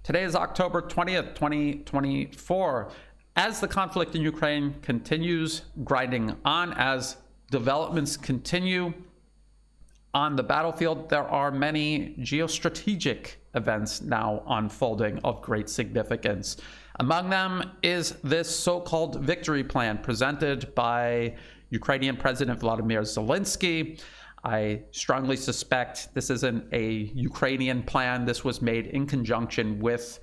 Today is October 20th, 2024. As the conflict in Ukraine continues grinding on, as developments continue on the battlefield, there are many geostrategic events now unfolding of great significance. Among them is this so-called victory plan presented by Ukrainian President Volodymyr Zelensky. I strongly suspect this isn't a Ukrainian plan. This was made in conjunction with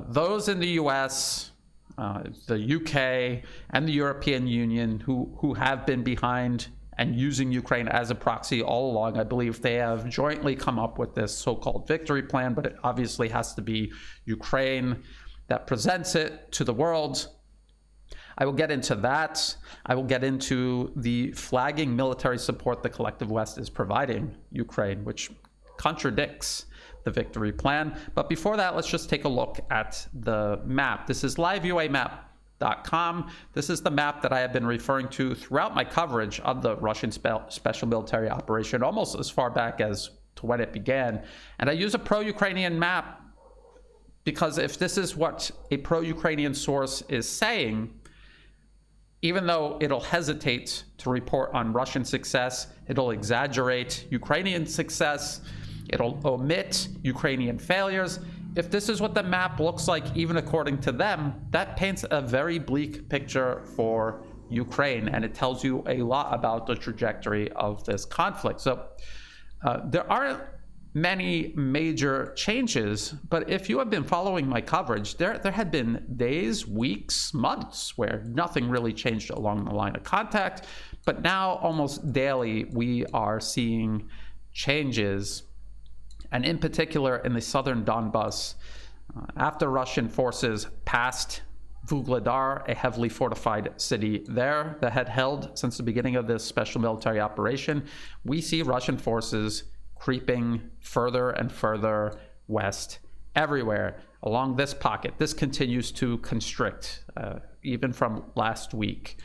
those in the US, the UK, and the European Union who have been behind and using Ukraine as a proxy all along. I believe they have jointly come up with this so-called victory plan, but it obviously has to be Ukraine that presents it to the world. I will get into that. I will get into the flagging military support the collective West is providing Ukraine, which contradicts the victory plan. But before that, let's just take a look at the map. This is liveuamap.com. This is the map that I have been referring to throughout my coverage of the Russian special military operation, almost as far back as to when it began. And I use a pro-Ukrainian map because if this is what a pro-Ukrainian source is saying, even though it'll hesitate to report on Russian success, it'll exaggerate Ukrainian success, it'll omit Ukrainian failures. If this is what the map looks like, even according to them, that paints a very bleak picture for Ukraine, and it tells you a lot about the trajectory of this conflict. So there aren't many major changes, but if you have been following my coverage, there had been days, weeks, months where nothing really changed along the line of contact, but now almost daily we are seeing changes, and in particular in the southern Donbas, after Russian forces passed Vuhledar, a heavily fortified city there that had held since the beginning of this special military operation, we see Russian forces creeping further and further west everywhere along this pocket. This continues to constrict, even from last week.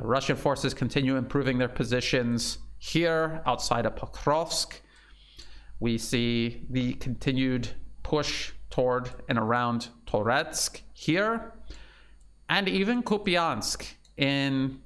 Russian forces continue improving their positions here outside of Pokrovsk. We see the continued push toward and around Toretsk here, and even Kupiansk in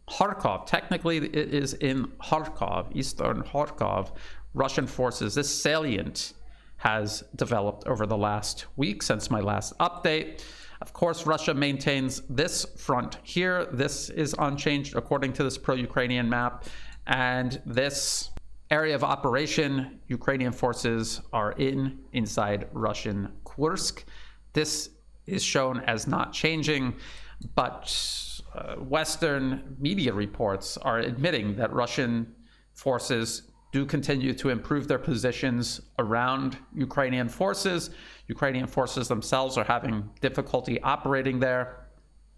Kharkov. Technically, it is in Kharkov, eastern Kharkov. Russian forces, this salient has developed over the last week since my last update. Of course, Russia maintains this front here. This is unchanged according to this pro-Ukrainian map. And this area of operation, Ukrainian forces are inside Russian Kursk. This is shown as not changing, but Western media reports are admitting that Russian forces do continue to improve their positions around Ukrainian forces. Ukrainian forces themselves are having difficulty operating there.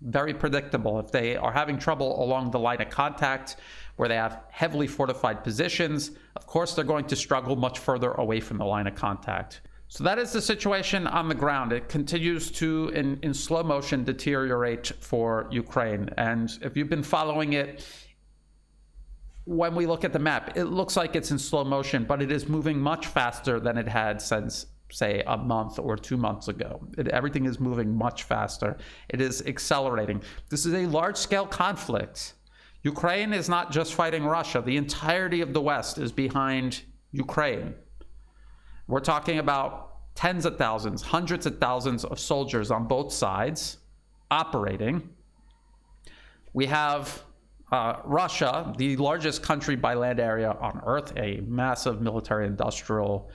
Very predictable. If they are having trouble along the line of contact where they have heavily fortified positions, of course they're going to struggle much further away from the line of contact. So that is the situation on the ground. It continues to, in slow motion, deteriorate for Ukraine. And if you've been following it, when we look at the map, it looks like it's in slow motion, but it is moving much faster than it had since, say, a month or 2 months ago. Everything is moving much faster. It is accelerating. This is a large-scale conflict. Ukraine is not just fighting Russia. The entirety of the West is behind Ukraine. We're talking about tens of thousands, hundreds of thousands of soldiers on both sides operating. We have Russia, the largest country by land area on Earth, a massive military industrial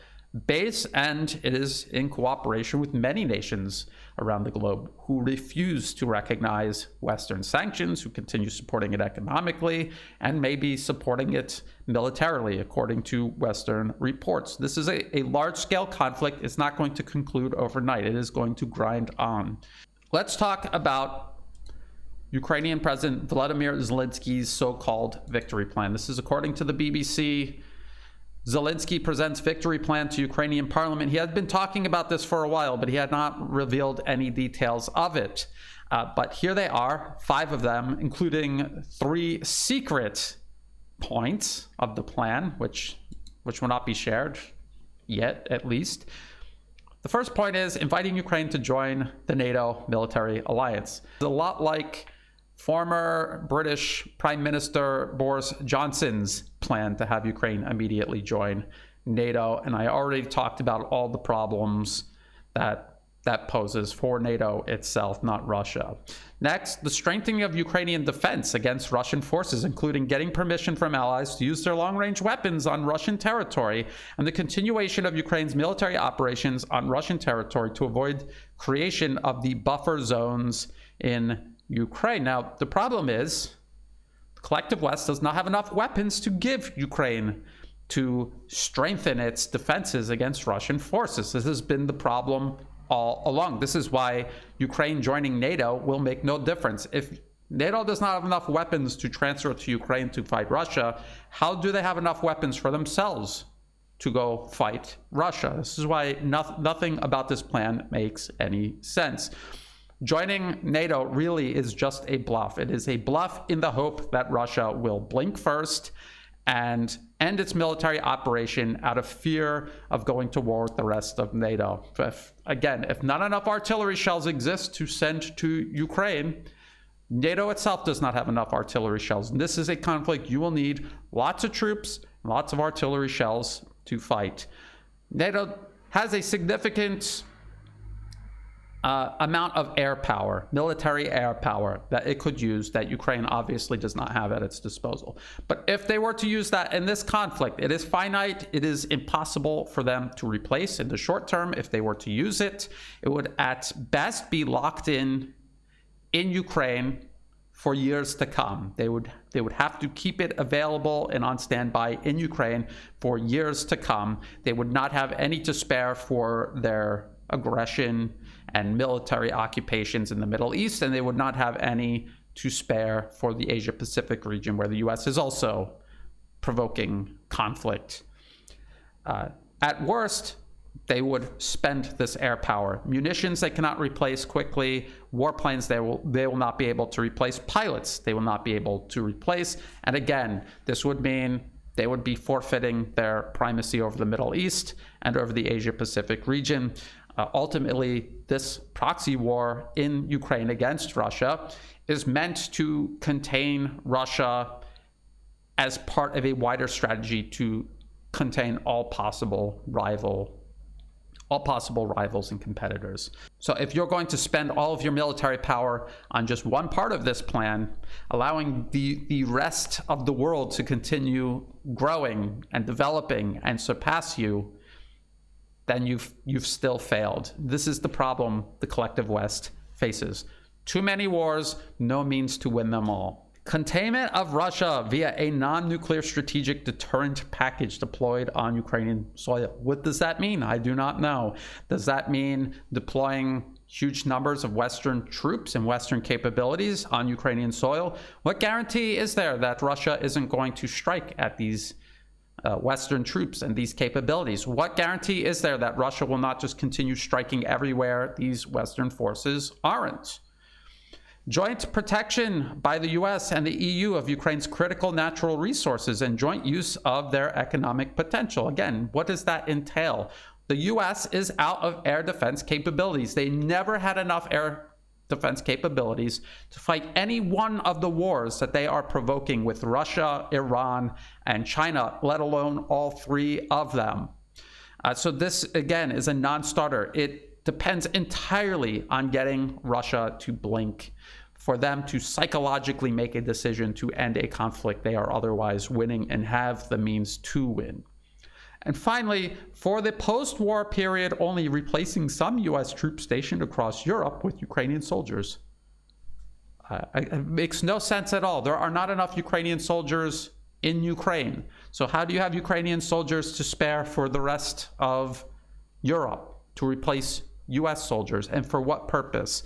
base, and it is in cooperation with many nations around the globe who refuse to recognize Western sanctions, who continue supporting it economically, and maybe supporting it militarily, according to Western reports. This is a large-scale conflict. It's not going to conclude overnight. It is going to grind on. Let's talk about Ukrainian President Volodymyr Zelensky's so-called victory plan. This is according to the BBC. Zelensky presents victory plan to Ukrainian parliament. He had been talking about this for a while, but he had not revealed any details of it. But here they are, 5 of them, including 3 secret points of the plan, which will not be shared yet, at least. The first point is inviting Ukraine to join the NATO military alliance. It's a lot like former British Prime Minister Boris Johnson's plan to have Ukraine immediately join NATO. And I already talked about all the problems that poses for NATO itself, not Russia. Next, the strengthening of Ukrainian defense against Russian forces, including getting permission from allies to use their long-range weapons on Russian territory, and the continuation of Ukraine's military operations on Russian territory to avoid creation of the buffer zones in Ukraine. Now, the problem is the collective West does not have enough weapons to give Ukraine to strengthen its defenses against Russian forces. This has been the problem all along. This is why Ukraine joining NATO will make no difference. If NATO does not have enough weapons to transfer to Ukraine to fight Russia, how do they have enough weapons for themselves to go fight Russia? This is why nothing about this plan makes any sense. Joining NATO really is just a bluff. It is a bluff in the hope that Russia will blink first and end its military operation out of fear of going to war with the rest of NATO. If not enough artillery shells exist to send to Ukraine, NATO itself does not have enough artillery shells. And this is a conflict you will need lots of troops, lots of artillery shells to fight. NATO has a significant amount of air power, military air power, that it could use that Ukraine obviously does not have at its disposal. But if they were to use that in this conflict, it is finite. It is impossible for them to replace in the short term. If they were to use it, it would at best be locked in Ukraine for years to come. They would have to keep it available and on standby in Ukraine for years to come. They would not have any to spare for their aggression and military occupations in the Middle East, and they would not have any to spare for the Asia-Pacific region, where the U.S. is also provoking conflict. At worst, they would spend this air power. Munitions they cannot replace quickly. Warplanes they will not be able to replace. Pilots they will not be able to replace. And again, this would mean they would be forfeiting their primacy over the Middle East and over the Asia-Pacific region. Ultimately, this proxy war in Ukraine against Russia is meant to contain Russia as part of a wider strategy to contain all possible rivals and competitors. So if you're going to spend all of your military power on just one part of this plan, allowing the rest of the world to continue growing and developing and surpass you, then you've still failed. This is the problem the collective West faces. Too many wars, no means to win them all. Containment of Russia via a non-nuclear strategic deterrent package deployed on Ukrainian soil. What does that mean? I do not know. Does that mean deploying huge numbers of Western troops and Western capabilities on Ukrainian soil? What guarantee is there that Russia isn't going to strike at these Western troops and these capabilities? What guarantee is there that Russia will not just continue striking everywhere these Western forces aren't? Joint protection by the US and the EU of Ukraine's critical natural resources and joint use of their economic potential. Again, what does that entail? The US is out of air defense capabilities. They never had enough air defense capabilities to fight any one of the wars that they are provoking with Russia, Iran, and China, let alone all three of them. So this, again, is a non-starter. It depends entirely on getting Russia to blink, for them to psychologically make a decision to end a conflict they are otherwise winning and have the means to win. And finally, for the post-war period, only replacing some U.S. troops stationed across Europe with Ukrainian soldiers. It makes no sense at all. There are not enough Ukrainian soldiers in Ukraine. So how do you have Ukrainian soldiers to spare for the rest of Europe to replace U.S. soldiers, and for what purpose?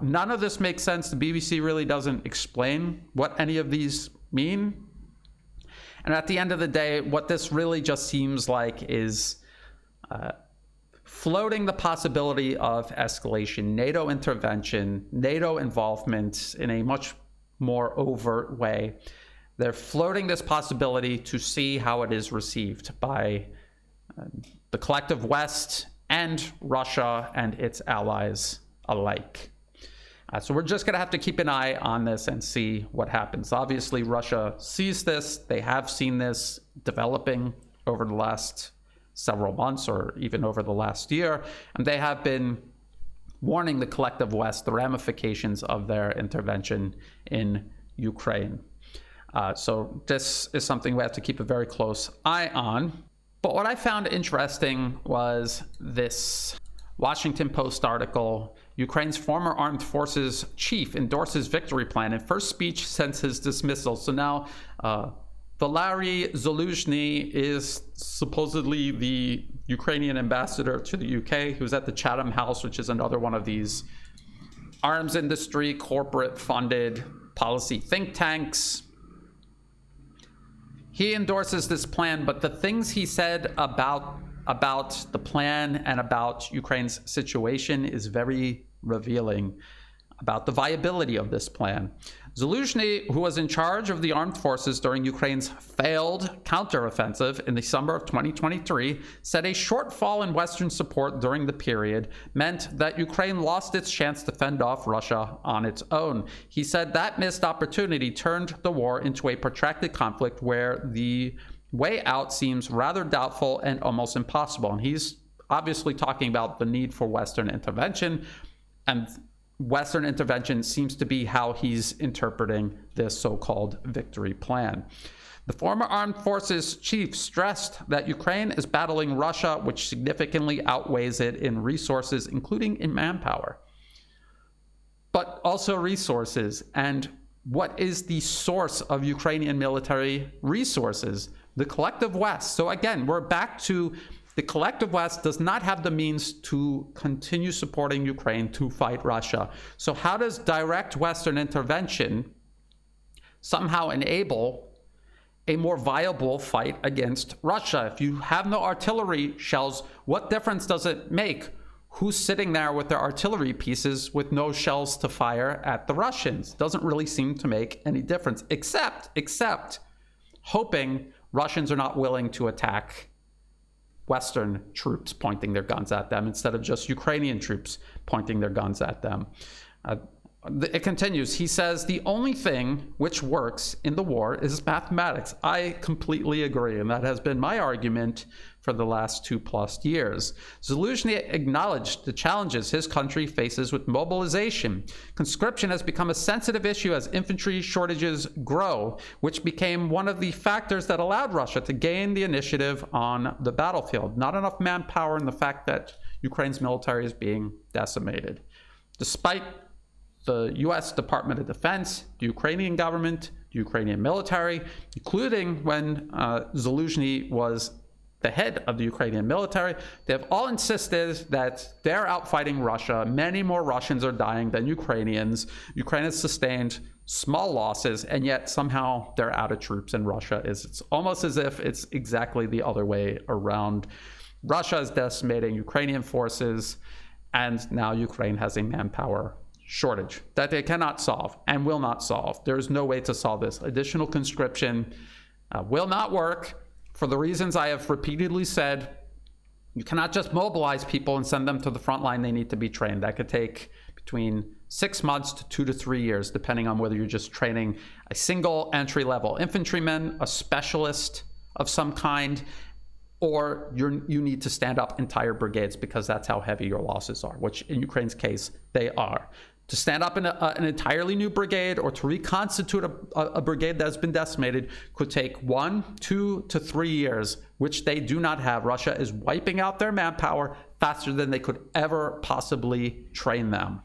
None of this makes sense. The BBC really doesn't explain what any of these mean. And at the end of the day, what this really just seems like is floating the possibility of escalation, NATO intervention, NATO involvement in a much more overt way. They're floating this possibility to see how it is received by the collective West and Russia and its allies alike. So we're just going to have to keep an eye on this and see what happens. Obviously, Russia sees this. They have seen this developing over the last several months or even over the last year, and they have been warning the collective West the ramifications of their intervention in Ukraine. So this is something we have to keep a very close eye on. But what I found interesting was this Washington Post article. Ukraine's former armed forces chief endorses victory plan in first speech since his dismissal. So now Valery Zaluzhny is supposedly the Ukrainian ambassador to the UK, who's at the Chatham House, which is another one of these arms industry, corporate funded policy think tanks. He endorses this plan, but the things he said about the plan and about Ukraine's situation is very revealing about the viability of this plan. Zaluzhny, who was in charge of the armed forces during Ukraine's failed counteroffensive in the summer of 2023, said a shortfall in Western support during the period meant that Ukraine lost its chance to fend off Russia on its own. He said that missed opportunity turned the war into a protracted conflict where the way out seems rather doubtful and almost impossible. And he's obviously talking about the need for Western intervention, and Western intervention seems to be how he's interpreting this so-called victory plan. The former armed forces chief stressed that Ukraine is battling Russia, which significantly outweighs it in resources, including in manpower, but also resources. And what is the source of Ukrainian military resources? The collective West. So again, we're back to the collective West does not have the means to continue supporting Ukraine to fight Russia. So how does direct Western intervention somehow enable a more viable fight against Russia? If you have no artillery shells, what difference does it make who's sitting there with their artillery pieces with no shells to fire at the Russians? Doesn't really seem to make any difference, except hoping Russians are not willing to attack Western troops pointing their guns at them instead of just Ukrainian troops pointing their guns at them. It continues. He says, the only thing which works in the war is mathematics. I completely agree, and that has been my argument for the last 2+ years. Zaluzhny acknowledged the challenges his country faces with mobilization. Conscription has become a sensitive issue as infantry shortages grow, which became one of the factors that allowed Russia to gain the initiative on the battlefield. Not enough manpower, and the fact that Ukraine's military is being decimated. Despite the U.S. Department of Defense, the Ukrainian government, the Ukrainian military, including when Zaluzhny was the head of the Ukrainian military, they have all insisted that they're out fighting Russia. Many more Russians are dying than Ukrainians. Ukraine has sustained small losses, and yet somehow they're out of troops and Russia is. It's almost as if it's exactly the other way around. Russia is decimating Ukrainian forces, and now Ukraine has a manpower shortage that they cannot solve and will not solve. There is no way to solve this. Additional conscription will not work for the reasons I have repeatedly said. You cannot just mobilize people and send them to the front line. They need to be trained. That could take between 6 months to 2 to 3 years, depending on whether you're just training a single entry-level infantryman, a specialist of some kind, or you need to stand up entire brigades, because that's how heavy your losses are, which in Ukraine's case, they are. To stand up in an entirely new brigade or to reconstitute a brigade that has been decimated could take 1, 2 to 3 years, which they do not have. Russia is wiping out their manpower faster than they could ever possibly train them.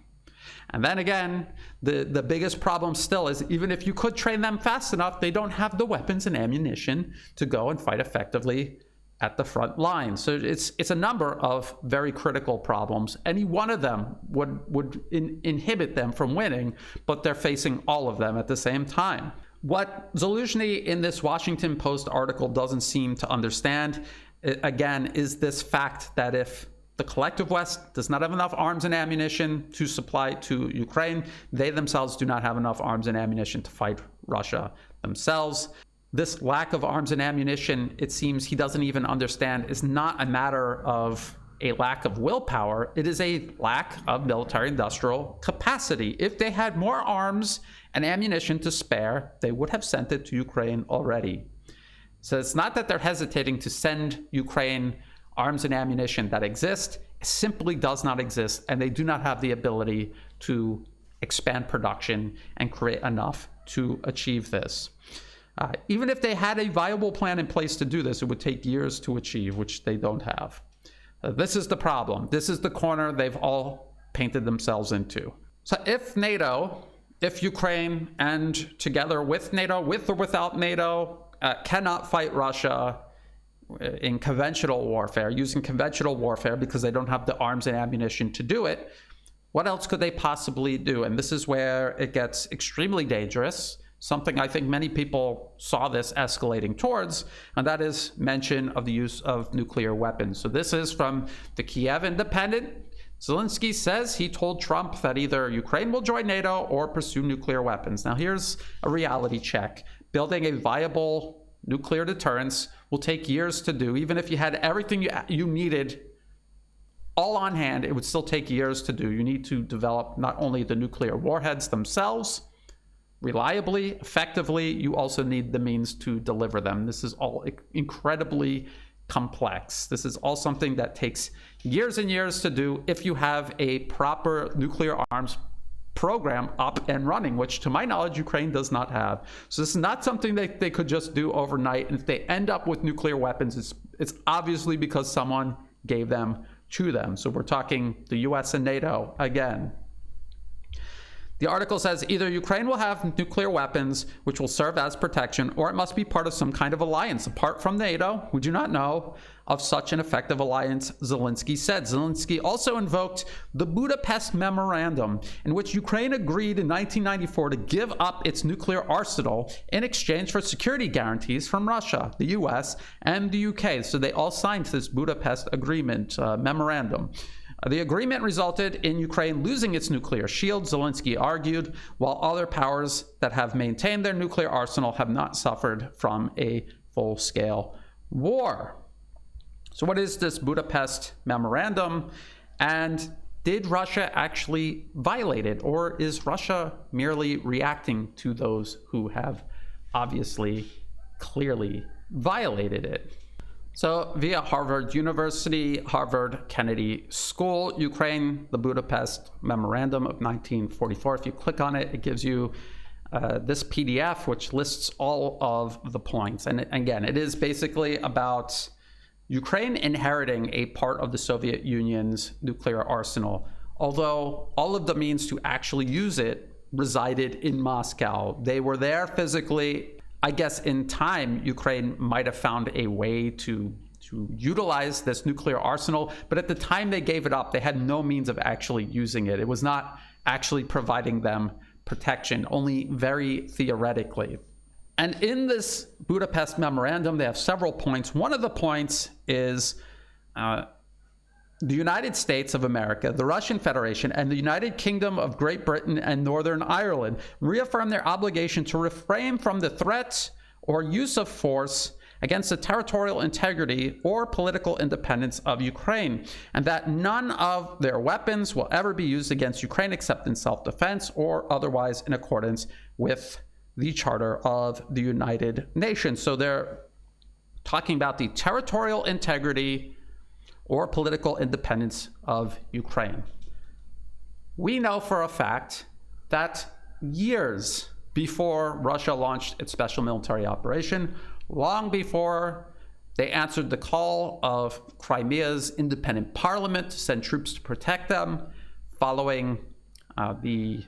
And then again, the biggest problem still is, even if you could train them fast enough, they don't have the weapons and ammunition to go and fight effectively at the front line. So it's a number of very critical problems. Any one of them would inhibit them from winning, but they're facing all of them at the same time. What Zaluzhny in this Washington Post article doesn't seem to understand, again, is this fact that if the collective West does not have enough arms and ammunition to supply to Ukraine, they themselves do not have enough arms and ammunition to fight Russia themselves. This lack of arms and ammunition, it seems he doesn't even understand, is not a matter of a lack of willpower. It is a lack of military industrial capacity. If they had more arms and ammunition to spare, they would have sent it to Ukraine already. So it's not that they're hesitating to send Ukraine arms and ammunition that exist. It simply does not exist, and they do not have the ability to expand production and create enough to achieve this. Even if they had a viable plan in place to do this, it would take years to achieve, which they don't have. This is the problem. This is the corner they've all painted themselves into. So if NATO, if Ukraine, and together with NATO, with or without NATO, cannot fight Russia in conventional warfare, using conventional warfare because they don't have the arms and ammunition to do it, what else could they possibly do? And this is where it gets extremely dangerous. Something I think many people saw this escalating towards, and that is mention of the use of nuclear weapons. So this is from the Kyiv Independent. Zelensky says he told Trump that either Ukraine will join NATO or pursue nuclear weapons. Now here's a reality check. Building a viable nuclear deterrence will take years to do. Even if you had everything you needed all on hand, it would still take years to do. You need to develop not only the nuclear warheads themselves, reliably, effectively, you also need the means to deliver them. This is all incredibly complex. This is all something that takes years and years to do if you have a proper nuclear arms program up and running, which to my knowledge, Ukraine does not have. So this is not something that they could just do overnight. And if they end up with nuclear weapons, it's obviously because someone gave them to them. So we're talking the US and NATO again. The article says either Ukraine will have nuclear weapons, which will serve as protection, or it must be part of some kind of alliance. Apart from NATO, we do not know of such an effective alliance, Zelensky said. Zelensky also invoked the Budapest Memorandum, in which Ukraine agreed in 1994 to give up its nuclear arsenal in exchange for security guarantees from Russia, the US, and the UK. So they all signed this Budapest Agreement memorandum. The agreement resulted in Ukraine losing its nuclear shield, Zelensky argued, while other powers that have maintained their nuclear arsenal have not suffered from a full-scale war. So what is this Budapest Memorandum? And did Russia actually violate it? Or is Russia merely reacting to those who have obviously, clearly violated it? So via Harvard University, Harvard Kennedy School, Ukraine, the Budapest Memorandum of 1944. If you click on it, it gives you this PDF, which lists all of the points. And again, it is basically about Ukraine inheriting a part of the Soviet Union's nuclear arsenal, although all of the means to actually use it resided in Moscow. They were there physically. I guess in time, Ukraine might have found a way to utilize this nuclear arsenal, but at the time they gave it up, they had no means of actually using it. It was not actually providing them protection, only very theoretically. And in this Budapest Memorandum, they have several points. One of the points is the United States of America, the Russian Federation, and the United Kingdom of Great Britain and Northern Ireland reaffirm their obligation to refrain from the threats or use of force against the territorial integrity or political independence of Ukraine, and that none of their weapons will ever be used against Ukraine except in self-defense or otherwise in accordance with the Charter of the United Nations. So they're talking about the territorial integrity or political independence of Ukraine. We know for a fact that years before Russia launched its special military operation, long before they answered the call of Crimea's independent parliament to send troops to protect them, following the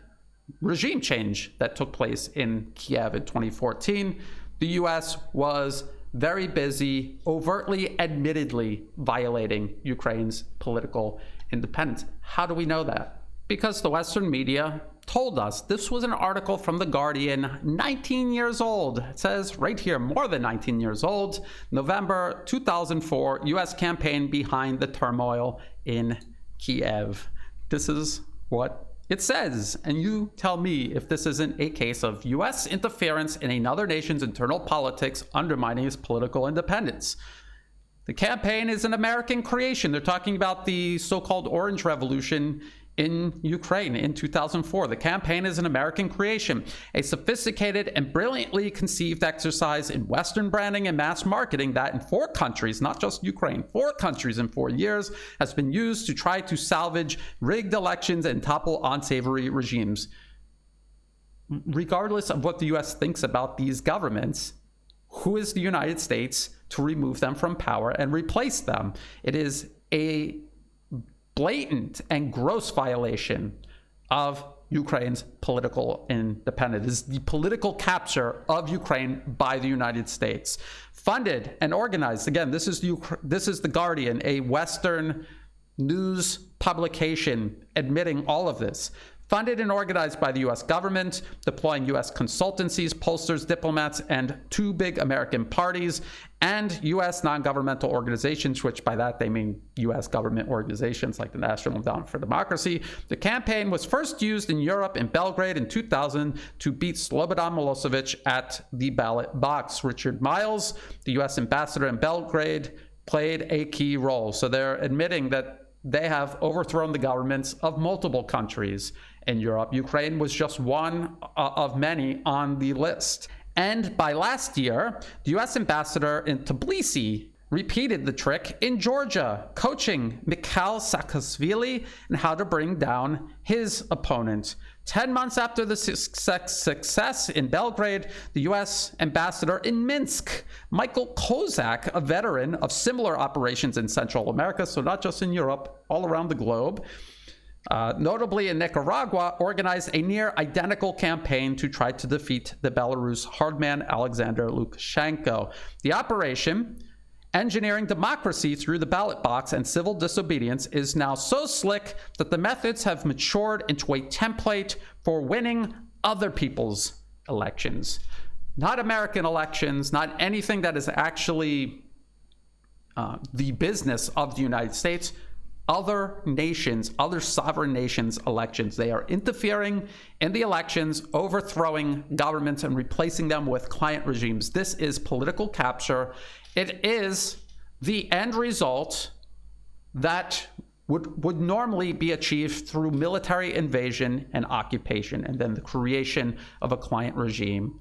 regime change that took place in Kiev in 2014, the US was very busy, overtly, admittedly violating Ukraine's political independence. How do we know that? Because the Western media told us. This was an article from The Guardian, 19 years old. It says right here, more than 19 years old, November 2004, US campaign behind the turmoil in Kiev. This is what it says, and you tell me if this isn't a case of US interference in another nation's internal politics undermining its political independence. The campaign is an American creation. They're talking about the so-called Orange Revolution in Ukraine in 2004. The campaign is an American creation, a sophisticated and brilliantly conceived exercise in Western branding and mass marketing that in 4 countries, not just Ukraine, 4 countries in 4 years, has been used to try to salvage rigged elections and topple unsavory regimes. Regardless of what the US thinks about these governments, who is the United States to remove them from power and replace them? It is a blatant and gross violation of Ukraine's political independence. It is the political capture of Ukraine by the United States. Funded and organized, again, this is the Guardian, a Western news publication admitting all of this. Funded and organized by the US government, deploying US consultancies, pollsters, diplomats, and 2 big American parties, and US non-governmental organizations, which by that they mean US government organizations like the National Endowment for Democracy. The campaign was first used in Europe in Belgrade in 2000 to beat Slobodan Milosevic at the ballot box. Richard Miles, the US ambassador in Belgrade, played a key role. So they're admitting that they have overthrown the governments of multiple countries in Europe. Ukraine was just one of many on the list. And by last year, the US ambassador in Tbilisi repeated the trick in Georgia, coaching Mikhail Saakashvili on how to bring down his opponent. 10 months after the success in Belgrade, the US ambassador in Minsk, Michael Kozak, a veteran of similar operations in Central America, so not just in Europe, all around the globe, notably in Nicaragua, organized a near identical campaign to try to defeat the Belarus hardman Alexander Lukashenko. The operation, engineering democracy through the ballot box and civil disobedience, is now so slick that the methods have matured into a template for winning other people's elections. Not American elections, not anything that is actually the business of the United States. Other nations, other sovereign nations' elections. They are interfering in the elections, overthrowing governments and replacing them with client regimes. This is political capture. It is the end result that would normally be achieved through military invasion and occupation, and then the creation of a client regime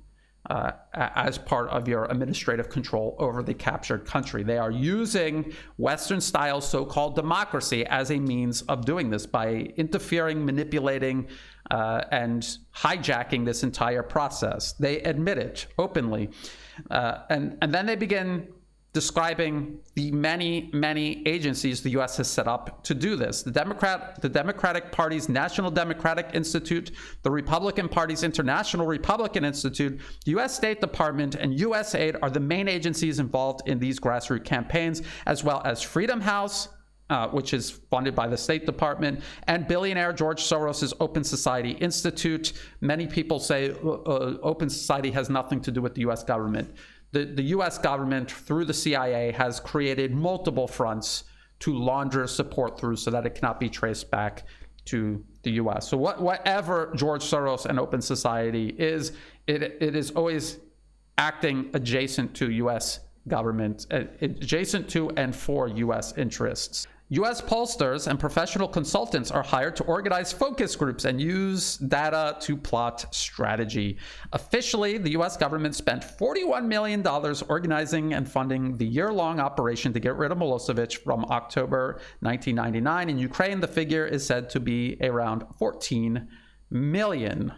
as part of your administrative control over the captured country. They are using Western-style so-called democracy as a means of doing this by interfering, manipulating, and hijacking this entire process. They admit it openly. And then they begin describing the many agencies the U.S. has set up to do this. The Democratic Party's National Democratic Institute, the Republican Party's International Republican Institute, the U.S. State Department, and USAID are the main agencies involved in these grassroots campaigns, as well as Freedom House, which is funded by the State Department, and billionaire George Soros' Open Society Institute. Many people say Open Society has nothing to do with the U.S. government. The U.S. government, through the CIA, has created multiple fronts to launder support through so that it cannot be traced back to the U.S. So whatever George Soros and Open Society is, it is always acting adjacent to U.S. government, adjacent to and for U.S. interests. U.S. pollsters and professional consultants are hired to organize focus groups and use data to plot strategy. Officially, the U.S. government spent $41 million organizing and funding the year-long operation to get rid of Milosevic from October 1999. In Ukraine, the figure is said to be around $14 million.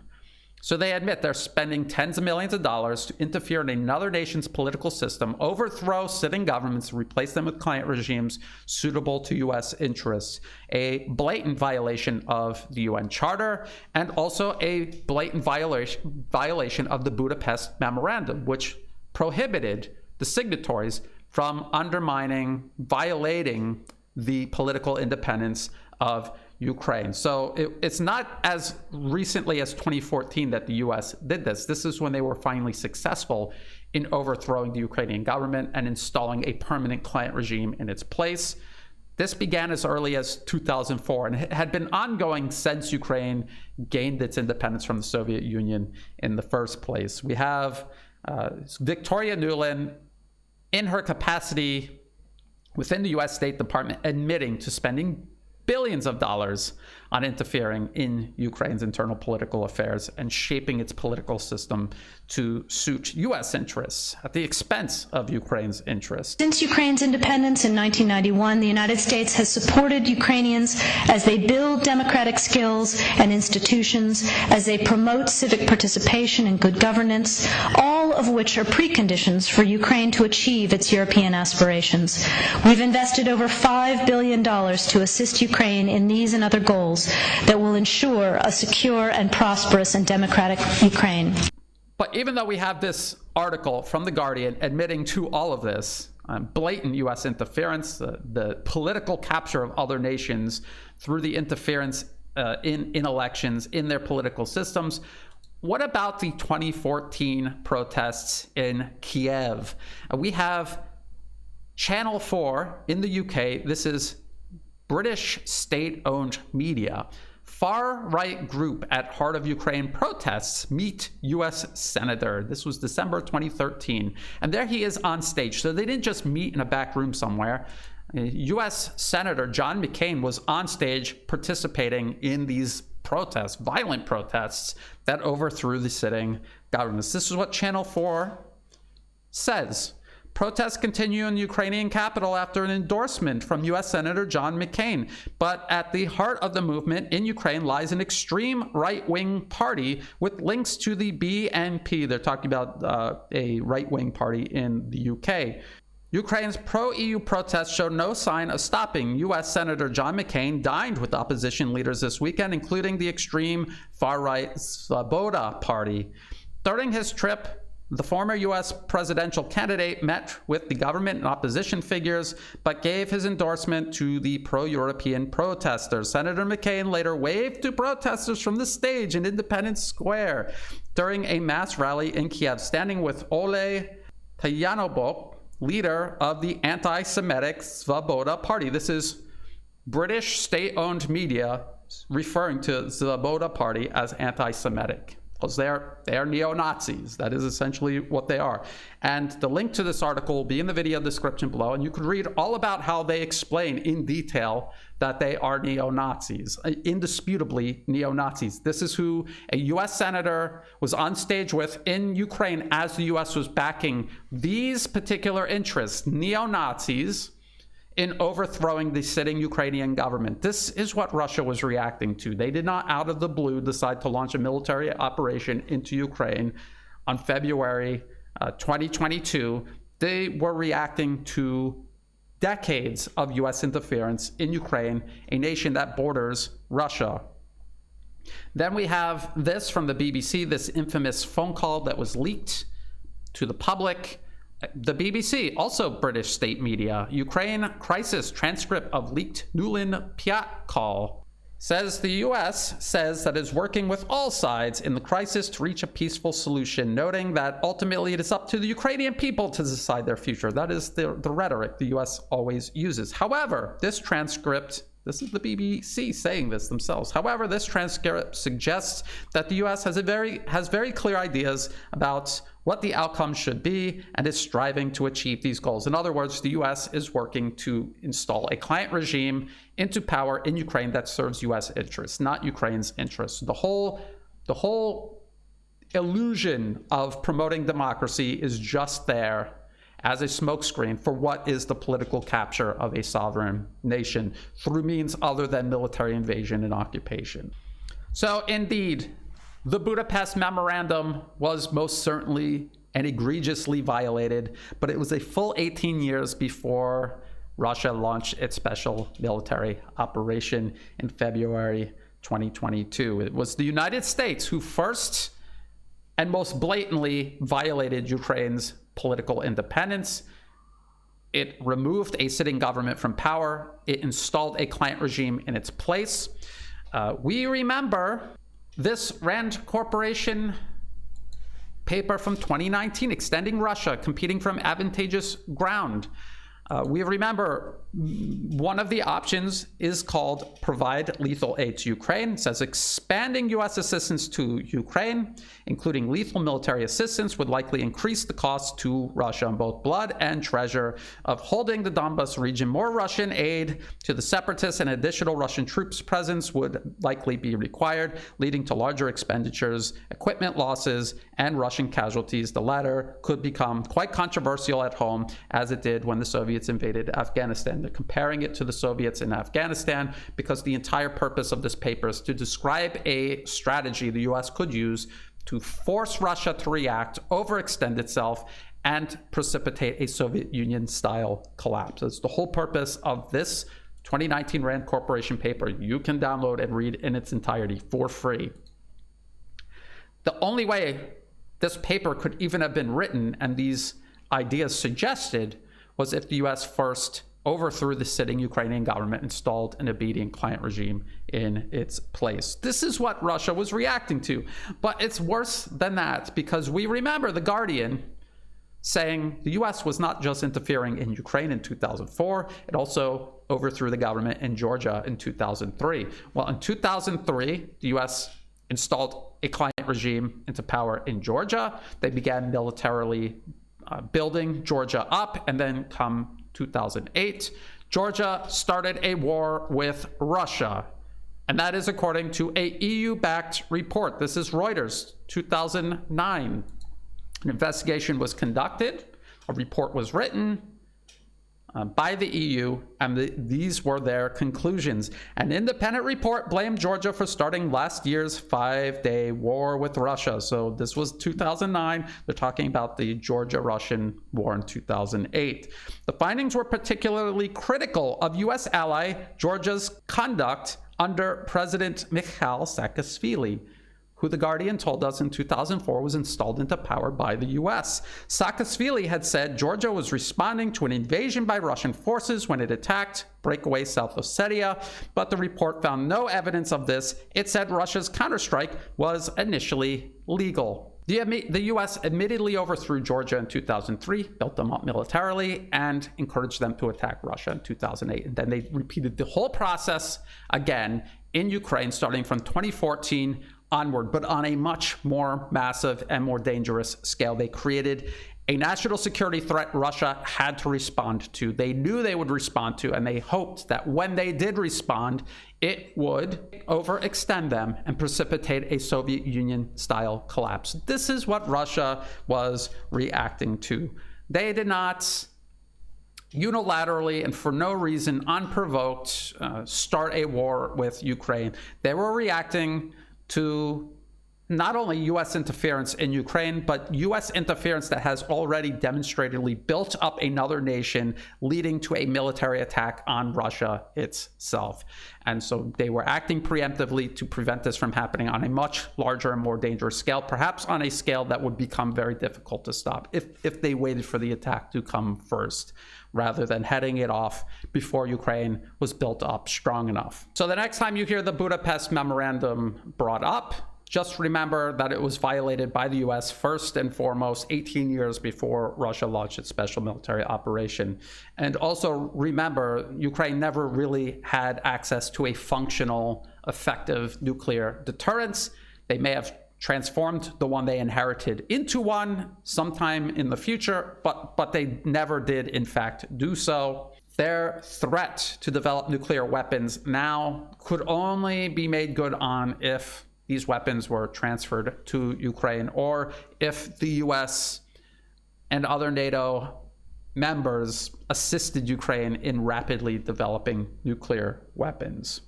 So they admit they're spending tens of millions of dollars to interfere in another nation's political system, overthrow sitting governments, replace them with client regimes suitable to U.S. interests. A blatant violation of the UN Charter, and also a blatant violation of the Budapest Memorandum, which prohibited the signatories from undermining, violating the political independence of Ukraine. So it's not as recently as 2014 that the US did this. This is when they were finally successful in overthrowing the Ukrainian government and installing a permanent client regime in its place. This began as early as 2004 and had been ongoing since Ukraine gained its independence from the Soviet Union in the first place. We have Victoria Nuland in her capacity within the US State Department admitting to spending billions of dollars on interfering in Ukraine's internal political affairs and shaping its political system to suit US interests at the expense of Ukraine's interests. Since Ukraine's independence in 1991, the United States has supported Ukrainians as they build democratic skills and institutions, as they promote civic participation and good governance, all of which are preconditions for Ukraine to achieve its European aspirations. We've invested over $5 billion to assist Ukraine in these and other goals that will ensure a secure and prosperous and democratic Ukraine. But even though we have this article from The Guardian admitting to all of this, blatant U.S. interference, the political capture of other nations through the interference in elections, in their political systems, what about the 2014 protests in Kiev? We have Channel 4 in the UK. This is British state-owned media. Far-right group at heart of Ukraine protests meet U.S. Senator. This was December 2013. And there he is on stage. So they didn't just meet in a back room somewhere. U.S. Senator John McCain was on stage participating in these protests, violent protests that overthrew the sitting governments. This is what Channel 4 says. Protests continue in the Ukrainian capital after an endorsement from U.S. Senator John McCain. But at the heart of the movement in Ukraine lies an extreme right-wing party with links to the BNP. They're talking about a right-wing party in the UK. Ukraine's pro-EU protests showed no sign of stopping. U.S. Senator John McCain dined with opposition leaders this weekend, including the extreme far-right Svoboda party. During his trip, the former U.S. presidential candidate met with the government and opposition figures, but gave his endorsement to the pro-European protesters. Senator McCain later waved to protesters from the stage in Independence Square during a mass rally in Kiev, standing with Ole Tyanobok, leader of the anti-Semitic Svoboda party. This is British state-owned media referring to Svoboda party as anti-Semitic, because they are neo-Nazis. That is essentially what they are. And the link to this article will be in the video description below, and you can read all about how they explain in detail that they are neo-Nazis, indisputably neo-Nazis. This is who a U.S. senator was on stage with in Ukraine as the U.S. was backing these particular interests, neo-Nazis, in overthrowing the sitting Ukrainian government. This is what Russia was reacting to. They did not, out of the blue, decide to launch a military operation into Ukraine on February 2022. They were reacting to decades of U.S. interference in Ukraine, a nation that borders Russia. Then we have this from the BBC, this infamous phone call that was leaked to the public. The BBC, also British state media, Ukraine crisis transcript of leaked Nuland-Pyatt call. Says the U.S. says that it's working with all sides in the crisis to reach a peaceful solution, noting that ultimately it is up to the Ukrainian people to decide their future. That is the rhetoric the U.S. always uses. However, this transcript, this is the BBC saying this themselves. However, this transcript suggests that the U.S. has very clear ideas about what the outcome should be and is striving to achieve these goals. In other words, the U.S. is working to install a client regime into power in Ukraine that serves U.S. interests, not Ukraine's interests. The whole illusion of promoting democracy is just there as a smokescreen for what is the political capture of a sovereign nation through means other than military invasion and occupation. So indeed, the Budapest Memorandum was most certainly and egregiously violated, but it was a full 18 years before Russia launched its special military operation in February 2022. It was the United States who first and most blatantly violated Ukraine's political independence. It removed a sitting government from power. It installed a client regime in its place. We remember this Rand Corporation paper from 2019, extending Russia, competing from advantageous ground. We remember one of the options is called provide lethal aid to Ukraine. It says expanding U.S. assistance to Ukraine, including lethal military assistance, would likely increase the cost to Russia in both blood and treasure of holding the Donbas region. More Russian aid to the separatists and additional Russian troops presence would likely be required, leading to larger expenditures, equipment losses, and Russian casualties. The latter could become quite controversial at home, as it did when the Soviets invaded Afghanistan. They're comparing it to the Soviets in Afghanistan because the entire purpose of this paper is to describe a strategy the US could use to force Russia to react, overextend itself, and precipitate a Soviet Union-style collapse. That's the whole purpose of this 2019 RAND Corporation paper. You can download and read in its entirety for free. The only way this paper could even have been written and these ideas suggested was if the US first overthrew the sitting Ukrainian government, installed an obedient client regime in its place. This is what Russia was reacting to. But it's worse than that, because we remember The Guardian saying the US was not just interfering in Ukraine in 2004, it also overthrew the government in Georgia in 2003. Well, in 2003, the US installed a client regime into power in Georgia. They began militarily building Georgia up, and then come 2008, Georgia started a war with Russia. And that is according to a EU-backed report. This is Reuters, 2009. An investigation was conducted, a report was written by the EU, and these were their conclusions. An independent report blamed Georgia for starting last year's 5-day war with Russia. So this was 2009. They're talking about the Georgia-Russian war in 2008. The findings were particularly critical of U.S. ally Georgia's conduct under President Mikhail Saakashvili, who The Guardian told us in 2004 was installed into power by the US. Saakashvili had said Georgia was responding to an invasion by Russian forces when it attacked breakaway South Ossetia, but the report found no evidence of this. It said Russia's counterstrike was initially legal. The US admittedly overthrew Georgia in 2003, built them up militarily, and encouraged them to attack Russia in 2008. And then they repeated the whole process again in Ukraine, starting from 2014 onward, but on a much more massive and more dangerous scale. They created a national security threat Russia had to respond to. They knew they would respond to, and they hoped that when they did respond, it would overextend them and precipitate a Soviet Union-style collapse. This is what Russia was reacting to. They did not unilaterally and for no reason, unprovoked, start a war with Ukraine. They were reacting to not only U.S. interference in Ukraine, but U.S. interference that has already demonstratedly built up another nation, leading to a military attack on Russia itself. And so they were acting preemptively to prevent this from happening on a much larger and more dangerous scale, perhaps on a scale that would become very difficult to stop if they waited for the attack to come first, rather than heading it off before Ukraine was built up strong enough. So the next time you hear the Budapest Memorandum brought up, just remember that it was violated by the US first and foremost 18 years before Russia launched its special military operation. And also remember, Ukraine never really had access to a functional, effective nuclear deterrence. They may have transformed the one they inherited into one sometime in the future, but they never did in fact do so. Their threat to develop nuclear weapons now could only be made good on if these weapons were transferred to Ukraine, or if the US and other NATO members assisted Ukraine in rapidly developing nuclear weapons.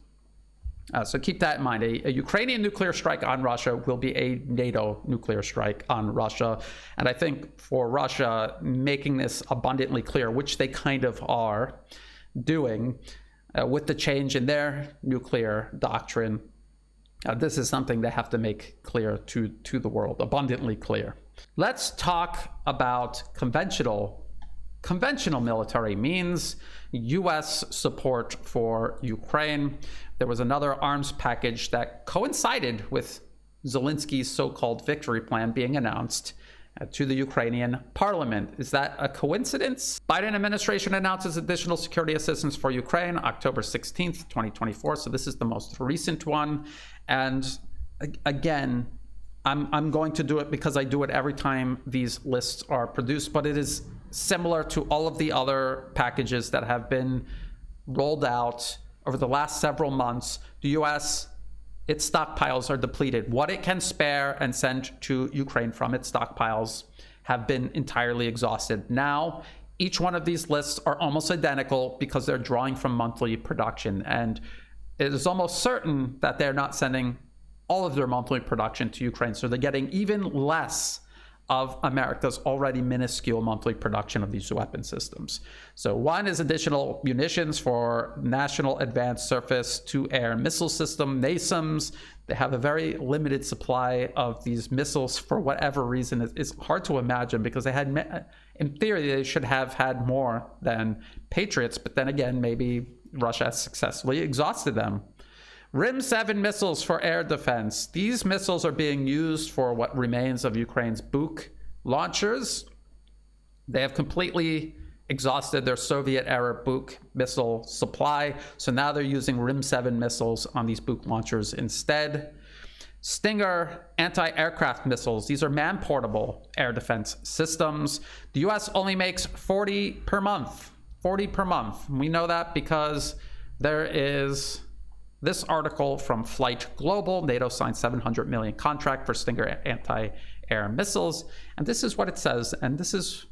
So keep that in mind. A Ukrainian nuclear strike on Russia will be a NATO nuclear strike on Russia. And I think for Russia, making this abundantly clear, which they kind of are doing with the change in their nuclear doctrine, this is something they have to make clear to the world, abundantly clear. Let's talk about conventional military means, U.S. support for Ukraine. There was another arms package that coincided with Zelensky's so-called victory plan being announced. to the Ukrainian parliament. Is that a coincidence? Biden administration announces additional security assistance for Ukraine, October 16th, 2024. So this is the most recent one. And again, I'm going to do it because I do it every time these lists are produced, but it is similar to all of the other packages that have been rolled out over the last several months. The US, its stockpiles are depleted. What it can spare and send to Ukraine from its stockpiles have been entirely exhausted. Now, each one of these lists are almost identical because they're drawing from monthly production. And it is almost certain that they're not sending all of their monthly production to Ukraine. So they're getting even less of America's already minuscule monthly production of these weapon systems. So one is additional munitions for National Advanced Surface-to-Air Missile System, NASAMS. They have a very limited supply of these missiles for whatever reason. It's hard to imagine because they had, in theory, they should have had more than Patriots, but then again, maybe Russia has successfully exhausted them. RIM-7 missiles for air defense. These missiles are being used for what remains of Ukraine's Buk launchers. They have completely exhausted their Soviet-era Buk missile supply, so now they're using RIM-7 missiles on these Buk launchers instead. Stinger anti-aircraft missiles. These are man-portable air defense systems. The US only makes 40 per month. 40 per month. We know that because there is this article from Flight Global. NATO signed $700 million contract for Stinger anti-air missiles. And this is what it says. And this is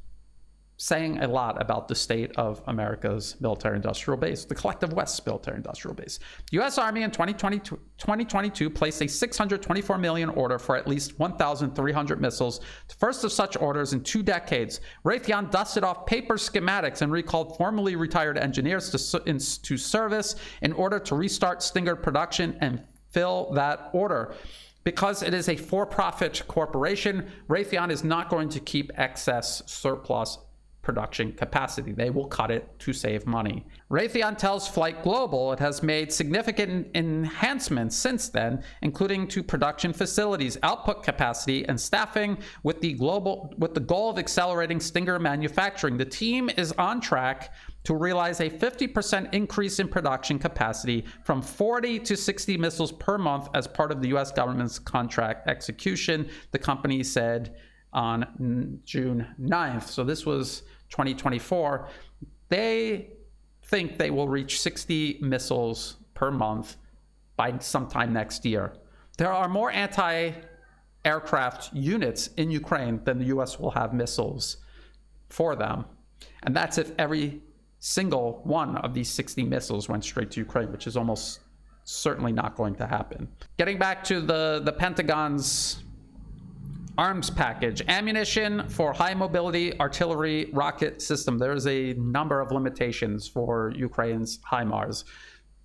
saying a lot about the state of America's military-industrial base, the collective West's military-industrial base. The U.S. Army in 2022 placed a $624 million order for at least 1,300 missiles, the first of such orders in 2 decades. Raytheon dusted off paper schematics and recalled formerly retired engineers to service in order to restart Stinger production and fill that order. Because it is a for-profit corporation, Raytheon is not going to keep excess surplus production capacity. They will cut it to save money. Raytheon tells Flight Global it has made significant enhancements since then, including to production facilities, output capacity, and staffing with the goal of accelerating Stinger manufacturing. The team is on track to realize a 50% increase in production capacity from 40 to 60 missiles per month as part of the U.S. government's contract execution, the company said on June 9th. So this was 2024. They think they will reach 60 missiles per month by sometime next year. There are more anti-aircraft units in Ukraine than the US will have missiles for them. And that's if every single one of these 60 missiles went straight to Ukraine, which is almost certainly not going to happen. Getting back to the Pentagon's arms package, ammunition for high mobility artillery rocket system. There is a number of limitations for Ukraine's HIMARS.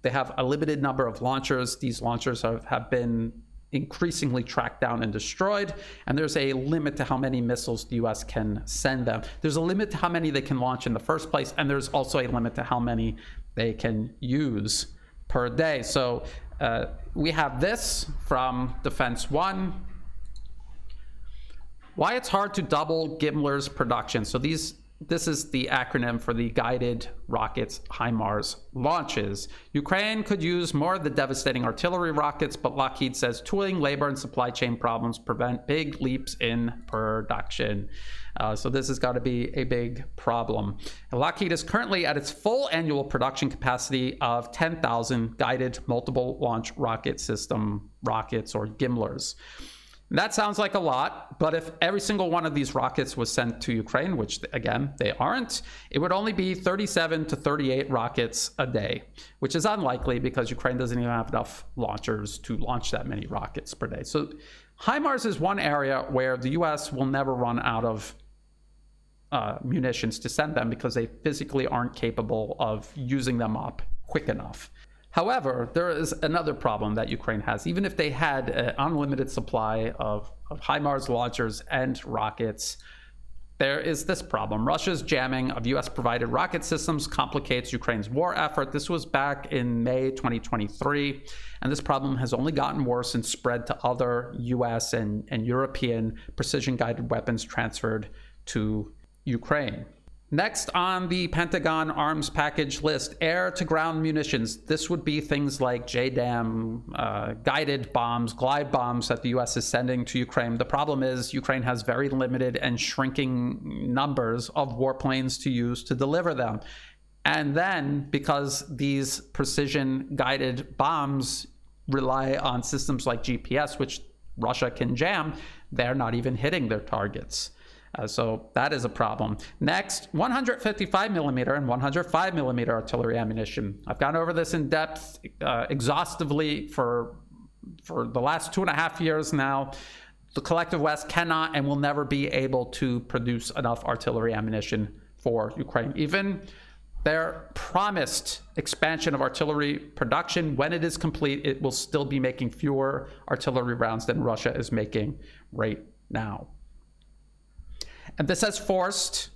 They have a limited number of launchers. These launchers have been increasingly tracked down and destroyed, and there's a limit to how many missiles the US can send them. There's a limit to how many they can launch in the first place, and there's also a limit to how many they can use per day. So we have this from Defense One. Why it's hard to double Gimler's production. So this is the acronym for the guided rockets HIMARS launches. Ukraine could use more of the devastating artillery rockets, but Lockheed says tooling, labor, and supply chain problems prevent big leaps in production. So this has got to be a big problem. Lockheed is currently at its full annual production capacity of 10,000 guided multiple launch rocket system rockets, or Gimlers. That sounds like a lot, but if every single one of these rockets was sent to Ukraine, which again, they aren't, it would only be 37 to 38 rockets a day, which is unlikely because Ukraine doesn't even have enough launchers to launch that many rockets per day. So HIMARS is one area where the US will never run out of munitions to send them because they physically aren't capable of using them up quick enough. However, there is another problem that Ukraine has. Even if they had an unlimited supply of HIMARS launchers and rockets, there is this problem. Russia's jamming of US-provided rocket systems complicates Ukraine's war effort. This was back in May 2023, and this problem has only gotten worse and spread to other US and European precision-guided weapons transferred to Ukraine. Next on the Pentagon arms package list, air-to-ground munitions. This would be things like JDAM, guided bombs, glide bombs that the U.S. is sending to Ukraine. The problem is Ukraine has very limited and shrinking numbers of warplanes to use to deliver them. And then, because these precision-guided bombs rely on systems like GPS, which Russia can jam, they're not even hitting their targets. So that is a problem. Next, 155 millimeter and 105 millimeter artillery ammunition. I've gone over this in depth exhaustively for the last 2.5 years now. The collective West cannot and will never be able to produce enough artillery ammunition for Ukraine. Even their promised expansion of artillery production, when it is complete, it will still be making fewer artillery rounds than Russia is making right now. And this has forced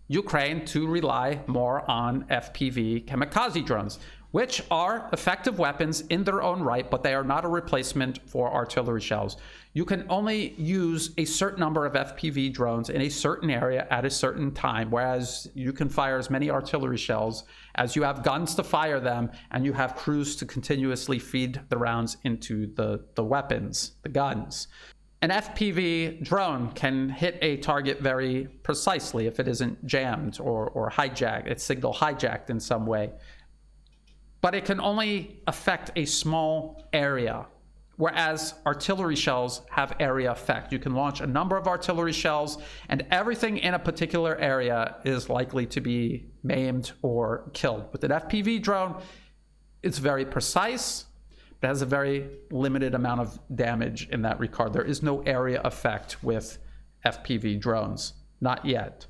Ukraine to rely more on FPV kamikaze drones, which are effective weapons in their own right, but they are not a replacement for artillery shells. You can only use a certain number of FPV drones in a certain area at a certain time, whereas you can fire as many artillery shells as you have guns to fire them, and you have crews to continuously feed the rounds into the weapons, the guns. An FPV drone can hit a target very precisely if it isn't jammed or hijacked, it's signal hijacked in some way. But it can only affect a small area, whereas artillery shells have area effect. You can launch a number of artillery shells, and everything in a particular area is likely to be maimed or killed. With an FPV drone, it's very precise. It has a very limited amount of damage in that regard. There is no area effect with FPV drones, not yet,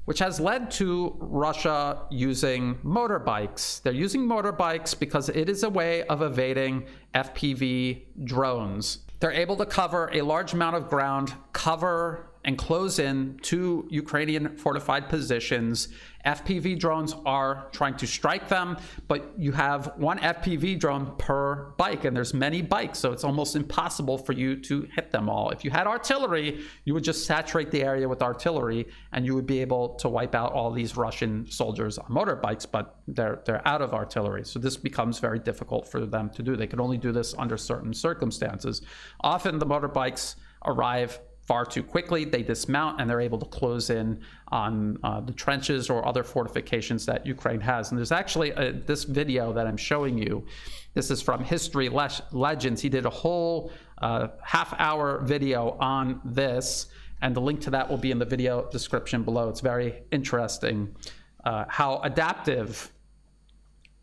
which has led to Russia using motorbikes. They're using motorbikes because it is a way of evading FPV drones. They're able to cover a large amount of ground, cover and close in to Ukrainian fortified positions. FPV drones are trying to strike them, but you have one FPV drone per bike, and there's many bikes, so it's almost impossible for you to hit them all. If you had artillery, you would just saturate the area with artillery, and you would be able to wipe out all these Russian soldiers on motorbikes, but they're out of artillery. So this becomes very difficult for them to do. They can only do this under certain circumstances. Often the motorbikes arrive far too quickly, they dismount, and they're able to close in on the trenches or other fortifications that Ukraine has. And there's actually this video that I'm showing you. This is from History Legends. He did a whole half-hour video on this, and the link to that will be in the video description below. It's very interesting how adaptive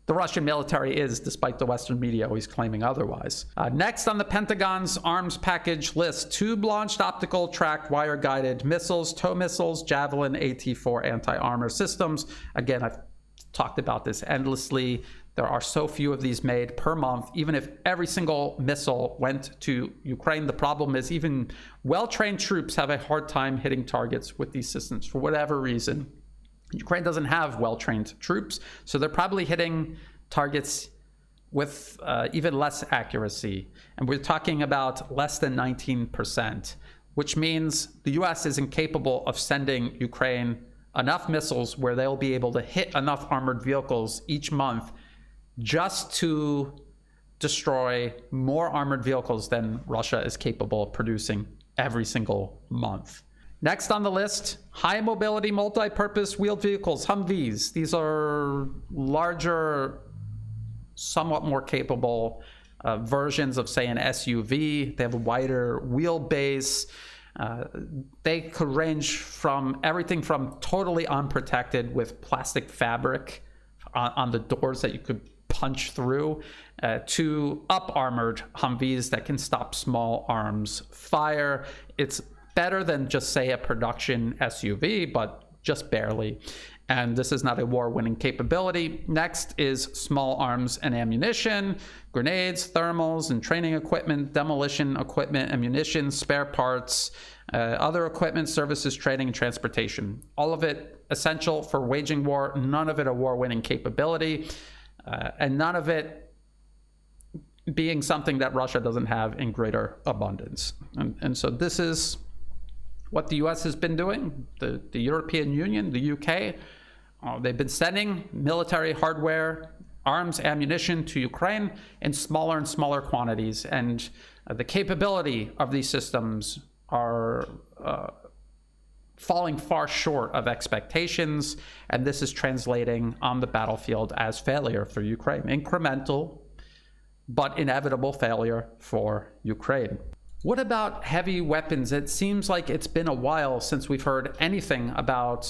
the Russian military is, despite the Western media always claiming otherwise. Next on the Pentagon's arms package list, tube-launched optical tracked wire-guided missiles, TOW missiles, Javelin AT-4 anti-armor systems. Again, I've talked about this endlessly. There are so few of these made per month. Even if every single missile went to Ukraine, the problem is even well-trained troops have a hard time hitting targets with these systems for whatever reason. Ukraine doesn't have well-trained troops, so they're probably hitting targets with even less accuracy. And we're talking about less than 19%, which means the US is incapable of sending Ukraine enough missiles where they'll be able to hit enough armored vehicles each month just to destroy more armored vehicles than Russia is capable of producing every single month. Next on the list, high mobility multi-purpose wheeled vehicles, Humvees. These are larger, somewhat more capable versions of, say, an SUV. They have a wider wheelbase. They could range from everything from totally unprotected with plastic fabric on the doors that you could punch through to up-armored Humvees that can stop small arms fire. It's better than just, say, a production SUV, but just barely. And this is not a war-winning capability. Next is small arms and ammunition, grenades, thermals, and training equipment, demolition equipment, ammunition, spare parts, other equipment, services, training, and transportation. All of it essential for waging war, none of it a war-winning capability, and none of it being something that Russia doesn't have in greater abundance. And so this is what the US has been doing. The European Union, the UK, they've been sending military hardware, arms, ammunition to Ukraine in smaller and smaller quantities. And the capability of these systems are falling far short of expectations. And this is translating on the battlefield as failure for Ukraine. Incremental, but inevitable failure for Ukraine. What about heavy weapons? It seems like it's been a while since we've heard anything about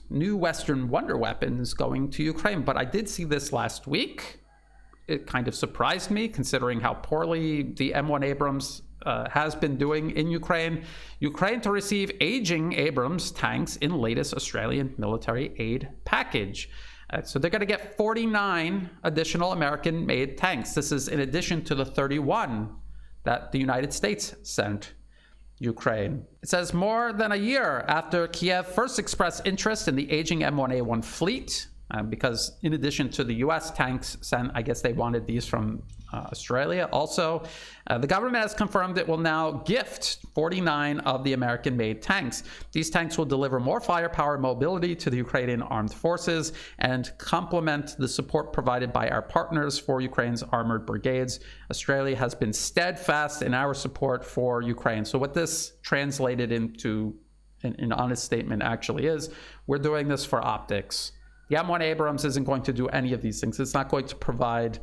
new Western wonder weapons going to Ukraine, but I did see this last week. It kind of surprised me considering how poorly the M1 Abrams has been doing in Ukraine. Ukraine to receive aging Abrams tanks in latest Australian military aid package. So they're going to get 49 additional American-made tanks. This is in addition to the 31 that the United States sent Ukraine. It says more than a year after Kiev first expressed interest in the aging M1A1 fleet, because in addition to the US tanks sent, I guess they wanted these from Australia also. The government has confirmed it will now gift 49 of the American-made tanks. These tanks will deliver more firepower and mobility to the Ukrainian armed forces and complement the support provided by our partners for Ukraine's armored brigades. Australia has been steadfast in our support for Ukraine. So what this translated into an honest statement actually is, we're doing this for optics. The M1 Abrams isn't going to do any of these things. It's not going to provide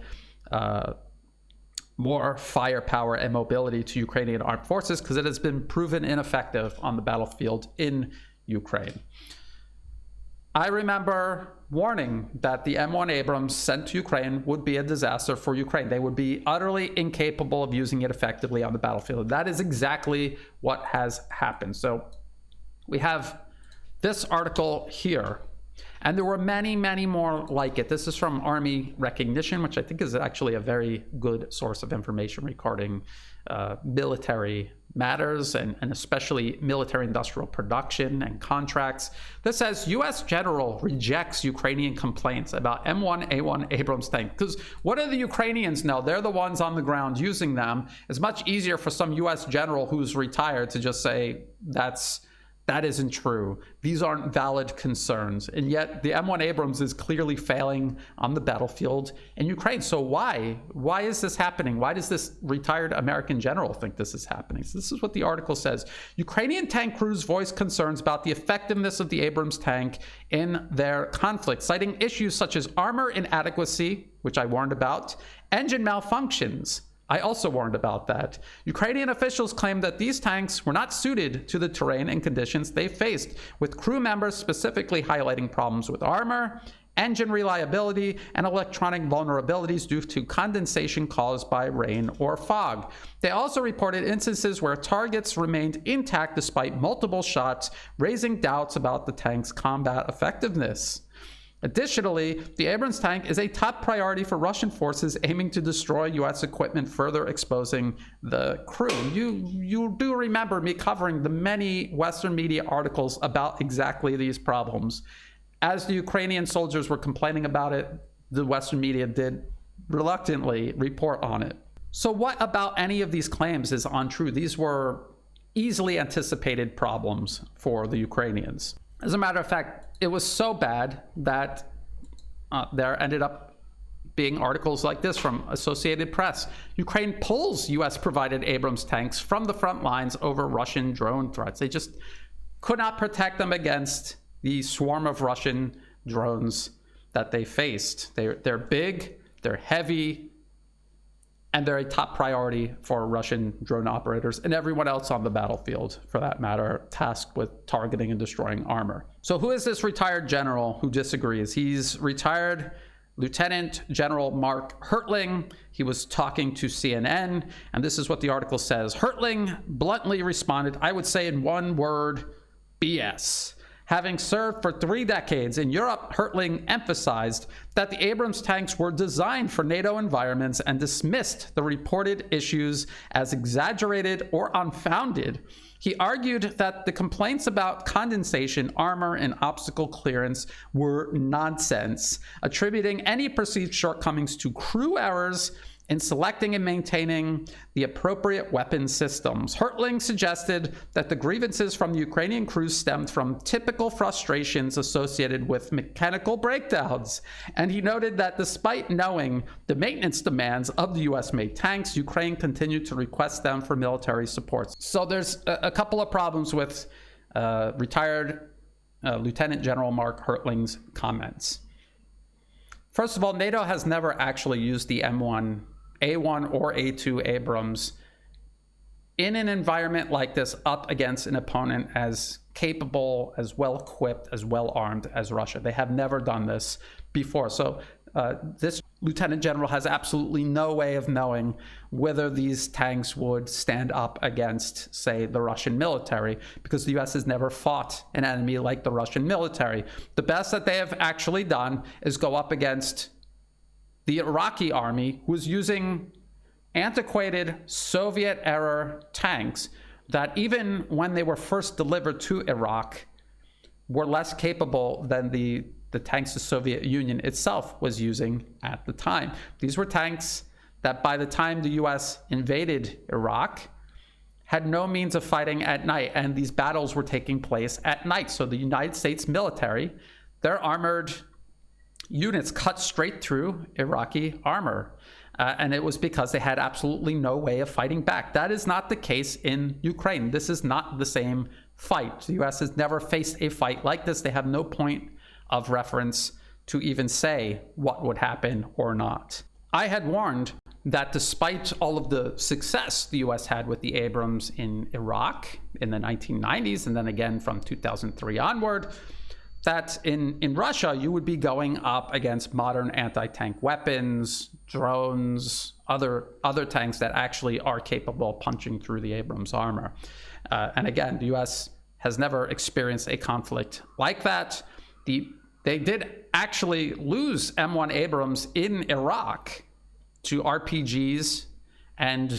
more firepower and mobility to Ukrainian armed forces because it has been proven ineffective on the battlefield in Ukraine. I remember warning that the M1 Abrams sent to Ukraine would be a disaster for Ukraine. They would be utterly incapable of using it effectively on the battlefield. That is exactly what has happened. So we have this article here. And there were many, many more like it. This is from Army Recognition, which I think is actually a very good source of information regarding military matters and especially military industrial production and contracts. This says U.S. general rejects Ukrainian complaints about M1A1 Abrams tank. Because what do the Ukrainians know? They're the ones on the ground using them. It's much easier for some U.S. general who's retired to just say that isn't true. These aren't valid concerns. And yet the M1 Abrams is clearly failing on the battlefield in Ukraine. So why? Why is this happening? Why does this retired American general think this is happening? So this is what the article says. Ukrainian tank crews voiced concerns about the effectiveness of the Abrams tank in their conflict, citing issues such as armor inadequacy, which I warned about, engine malfunctions. I also warned about that. Ukrainian officials claimed that these tanks were not suited to the terrain and conditions they faced, with crew members specifically highlighting problems with armor, engine reliability, and electronic vulnerabilities due to condensation caused by rain or fog. They also reported instances where targets remained intact despite multiple shots, raising doubts about the tank's combat effectiveness. Additionally, the Abrams tank is a top priority for Russian forces aiming to destroy U.S. equipment, further exposing the crew. You do remember me covering the many Western media articles about exactly these problems. As the Ukrainian soldiers were complaining about it, the Western media did reluctantly report on it. So what about any of these claims is untrue? These were easily anticipated problems for the Ukrainians. As a matter of fact, it was so bad that there ended up being articles like this from Associated Press. Ukraine pulls U.S.-provided Abrams tanks from the front lines over Russian drone threats. They just could not protect them against the swarm of Russian drones that they faced. They're big, they're heavy, and they're a top priority for Russian drone operators and everyone else on the battlefield, for that matter, tasked with targeting and destroying armor. So who is this retired general who disagrees? He's retired Lieutenant General Mark Hertling. He was talking to CNN, and this is what the article says. Hertling bluntly responded, I would say in one word, BS. Having served for 3 decades in Europe, Hertling emphasized that the Abrams tanks were designed for NATO environments and dismissed the reported issues as exaggerated or unfounded. He argued that the complaints about condensation, armor, and obstacle clearance were nonsense, attributing any perceived shortcomings to crew errors in selecting and maintaining the appropriate weapon systems. Hertling suggested that the grievances from the Ukrainian crews stemmed from typical frustrations associated with mechanical breakdowns. And he noted that despite knowing the maintenance demands of the US-made tanks, Ukraine continued to request them for military support. So there's a couple of problems with retired Lieutenant General Mark Hertling's comments. First of all, NATO has never actually used the M1, A1 or A2 Abrams in an environment like this up against an opponent as capable, as well equipped, as well armed as Russia. They have never done this before. So this lieutenant general has absolutely no way of knowing whether these tanks would stand up against, say, the Russian military, because the US has never fought an enemy like the Russian military. The best that they have actually done is go up against the Iraqi army, who was using antiquated Soviet-era tanks that, even when they were first delivered to Iraq, were less capable than the tanks the Soviet Union itself was using at the time. These were tanks that by the time the US invaded Iraq had no means of fighting at night, and these battles were taking place at night. So the United States military, their armored units cut straight through Iraqi armor. And it was because they had absolutely no way of fighting back. That is not the case in Ukraine. This is not the same fight. The US has never faced a fight like this. They have no point of reference to even say what would happen or not. I had warned that despite all of the success the US had with the Abrams in Iraq in the 1990s, and then again from 2003 onward, that in Russia, you would be going up against modern anti-tank weapons, drones, other tanks that actually are capable of punching through the Abrams armor. And again, the US has never experienced a conflict like that. They did actually lose M1 Abrams in Iraq to RPGs and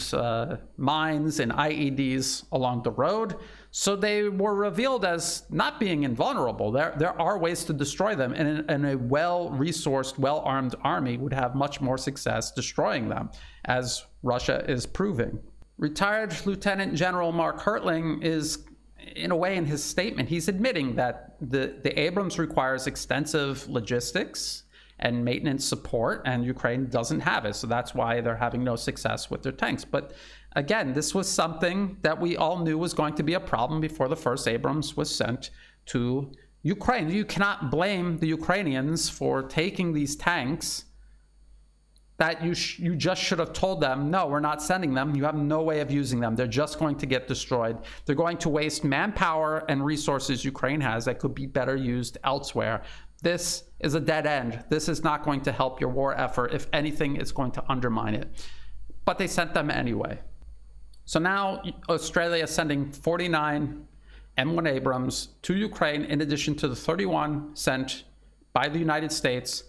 mines and IEDs along the road. So they were revealed as not being invulnerable. There are ways to destroy them, and a well-resourced, well-armed army would have much more success destroying them, as Russia is proving. Retired Lieutenant General Mark Hertling is, in a way, in his statement, he's admitting that the Abrams requires extensive logistics and maintenance support, and Ukraine doesn't have it. So that's why they're having no success with their tanks. But again, this was something that we all knew was going to be a problem before the first Abrams was sent to Ukraine. You cannot blame the Ukrainians for taking these tanks that you just should have told them, no, we're not sending them. You have no way of using them. They're just going to get destroyed. They're going to waste manpower and resources Ukraine has that could be better used elsewhere. This is a dead end. This is not going to help your war effort. If anything, it's going to undermine it. But they sent them anyway. So now Australia is sending 49 M1 Abrams to Ukraine, in addition to the 31 sent by the United States,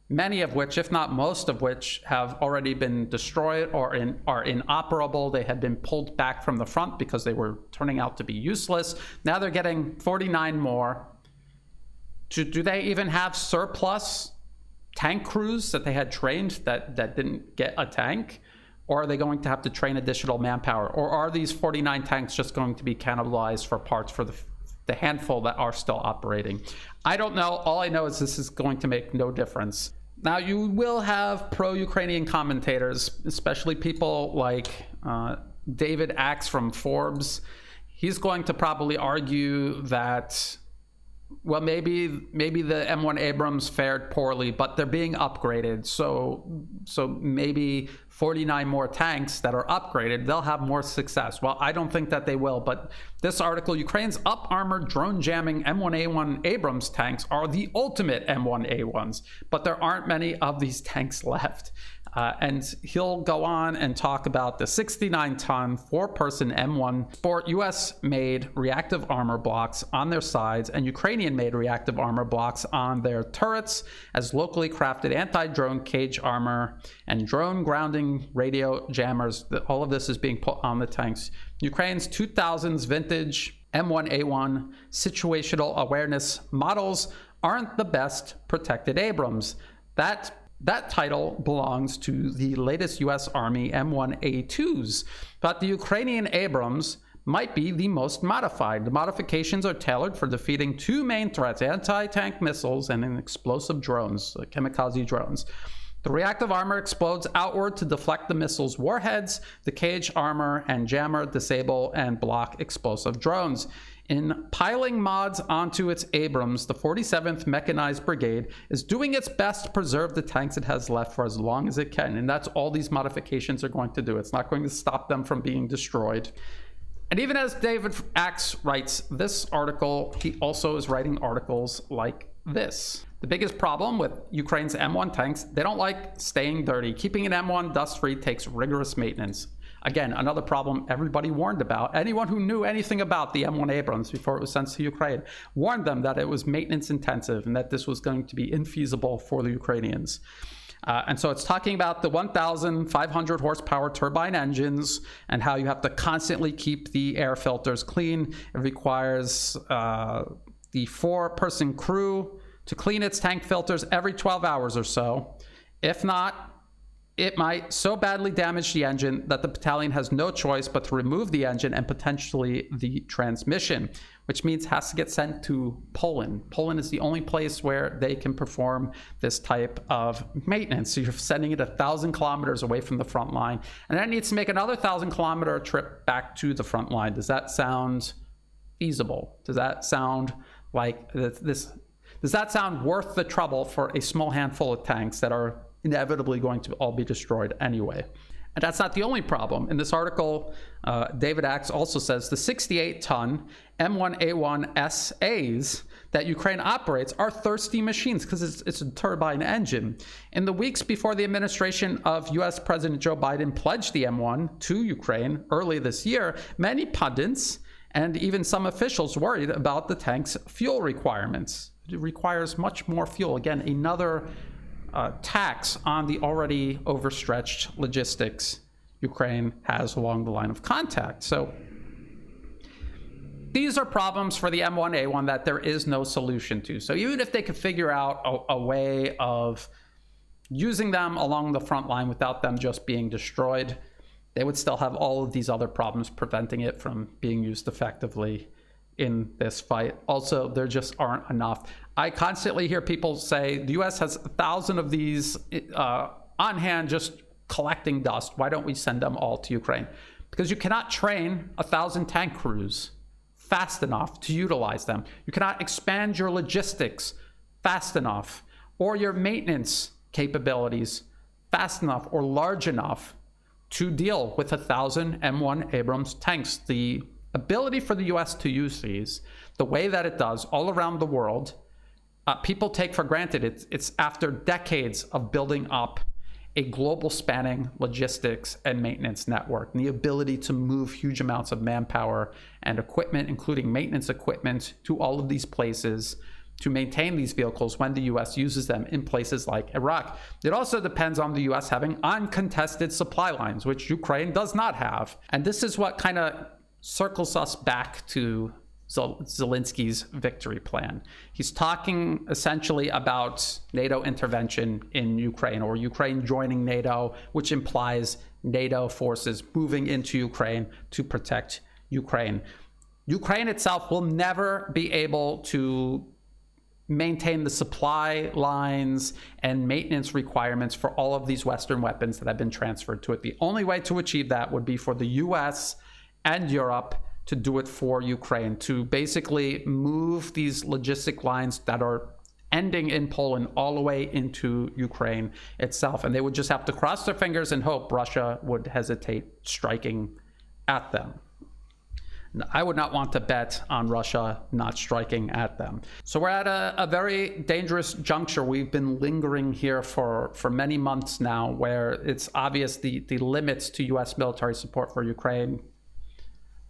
many of which, if not most of which, have already been destroyed or are inoperable. They had been pulled back from the front because they were turning out to be useless. Now they're getting 49 more. Do they even have surplus tank crews that they had trained that didn't get a tank? Or are they going to have to train additional manpower? Or are these 49 tanks just going to be cannibalized for parts for the handful that are still operating? I don't know. All I know is this is going to make no difference. Now, you will have pro-Ukrainian commentators, especially people like David Axe from Forbes. He's going to probably argue that, well, maybe the M1 Abrams fared poorly, but they're being upgraded. So maybe 49 more tanks that are upgraded, they'll have more success. Well, I don't think that they will, but this article, Ukraine's up-armored drone-jamming M1A1 Abrams tanks are the ultimate M1A1s, but there aren't many of these tanks left. And he'll go on and talk about the 69-ton, 4-person M1 Sport US-made reactive armor blocks on their sides and Ukrainian-made reactive armor blocks on their turrets as locally crafted anti-drone cage armor and drone grounding radio jammers. All of this is being put on the tanks. Ukraine's 2000s vintage M1A1 situational awareness models aren't the best protected Abrams. That title belongs to the latest US Army M1A2s, but the Ukrainian Abrams might be the most modified. The modifications are tailored for defeating two main threats: anti-tank missiles and explosive drones, kamikaze drones. The reactive armor explodes outward to deflect the missile's warheads. The cage armor and jammer disable and block explosive drones. In piling mods onto its Abrams, the 47th Mechanized Brigade is doing its best to preserve the tanks it has left for as long as it can. And that's all these modifications are going to do. It's not going to stop them from being destroyed. And even as David Axe writes this article, he also is writing articles like this. The biggest problem with Ukraine's M1 tanks, they don't like staying dirty. Keeping an M1 dust-free takes rigorous maintenance. Again, another problem everybody warned about. Anyone who knew anything about the M1 Abrams before it was sent to Ukraine warned them that it was maintenance intensive and that this was going to be infeasible for the Ukrainians. And so it's talking about the 1,500 horsepower turbine engines and how you have to constantly keep the air filters clean. It requires the 4-person crew to clean its tank filters every 12 hours or so. If not, it might so badly damage the engine that the battalion has no choice but to remove the engine and potentially the transmission, which means it has to get sent to Poland. Poland is the only place where they can perform this type of maintenance. So you're sending it 1,000 kilometers away from the front line, and then it needs to make another 1,000-kilometer trip back to the front line. Does that sound feasible? Does that sound like this? Does that sound worth the trouble for a small handful of tanks that are inevitably going to all be destroyed anyway? And that's not the only problem. In this article, David Axe also says the 68-ton M1A1 SAs that Ukraine operates are thirsty machines because it's a turbine engine. In the weeks before the administration of US President Joe Biden pledged the M1 to Ukraine early this year, many pundits and even some officials worried about the tank's fuel requirements. It requires much more fuel. Again, another tax on the already overstretched logistics Ukraine has along the line of contact. So these are problems for the M1A1 that there is no solution to. So even if they could figure out a way of using them along the front line without them just being destroyed, they would still have all of these other problems preventing it from being used effectively in this fight. Also, there just aren't enough. I constantly hear people say the US has 1,000 of these on hand just collecting dust. Why don't we send them all to Ukraine? Because you cannot train 1,000 tank crews fast enough to utilize them. You cannot expand your logistics fast enough or your maintenance capabilities fast enough or large enough to deal with 1,000 M1 Abrams tanks. The ability for the US to use these the way that it does all around the world, people take for granted. It's after decades of building up a global spanning logistics and maintenance network, and the ability to move huge amounts of manpower and equipment, including maintenance equipment, to all of these places to maintain these vehicles when the US uses them in places like Iraq. It also depends on the US having uncontested supply lines, which Ukraine does not have. And this is what kind of circles us back to Zelensky's victory plan. He's talking essentially about NATO intervention in Ukraine, or Ukraine joining NATO, which implies NATO forces moving into Ukraine to protect Ukraine. Ukraine itself will never be able to maintain the supply lines and maintenance requirements for all of these Western weapons that have been transferred to it. The only way to achieve that would be for the US and Europe to do it for Ukraine, to basically move these logistic lines that are ending in Poland all the way into Ukraine itself. And they would just have to cross their fingers and hope Russia would hesitate striking at them. I would not want to bet on Russia not striking at them. So we're at a very dangerous juncture. We've been lingering here for many months now, where it's obvious the limits to U.S. military support for Ukraine